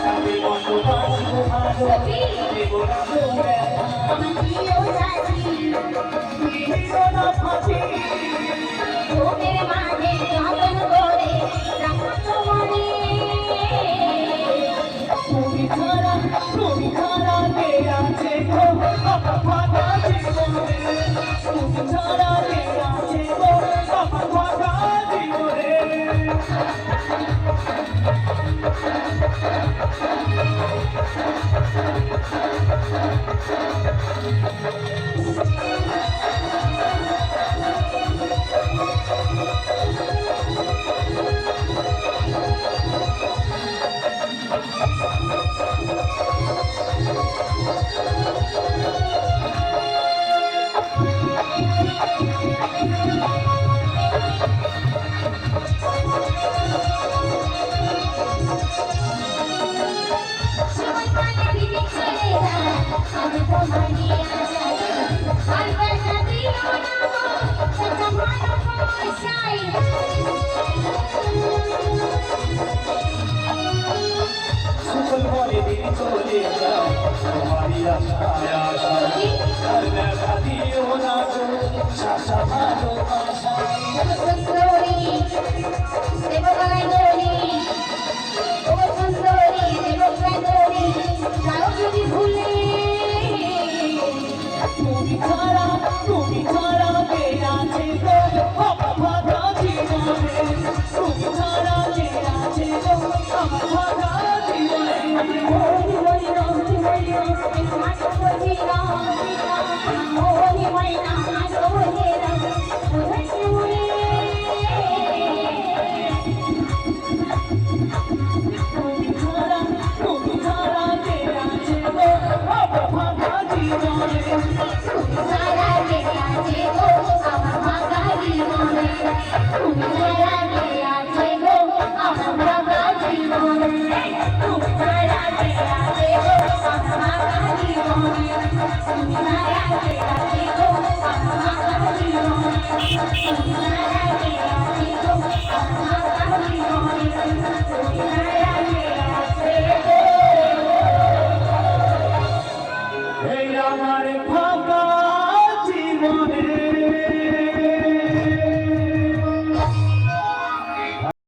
আমি বন্ধু ভালো দেব না তোরে আমি দিও সাথী দিও না ফাঁকি তোদের মাঝে যতন করে রাখো মনে তুমি ছাড়া কে আছে গো আমার ফাঁকা জীবনে তুমি ছাড়া কে আছে গো আমার ফাঁকা জীবনে সময় পালে দিদি চলে যায় আমি তোমায় নিয়ে যাই আর ব্যথা দিও না সেটা ভালো পয়সাই সকল বলে দিদি চলে যাও তোমারই আশায় আশায় আর ব্যথা দিও না গো শাসা ভালোবাসায়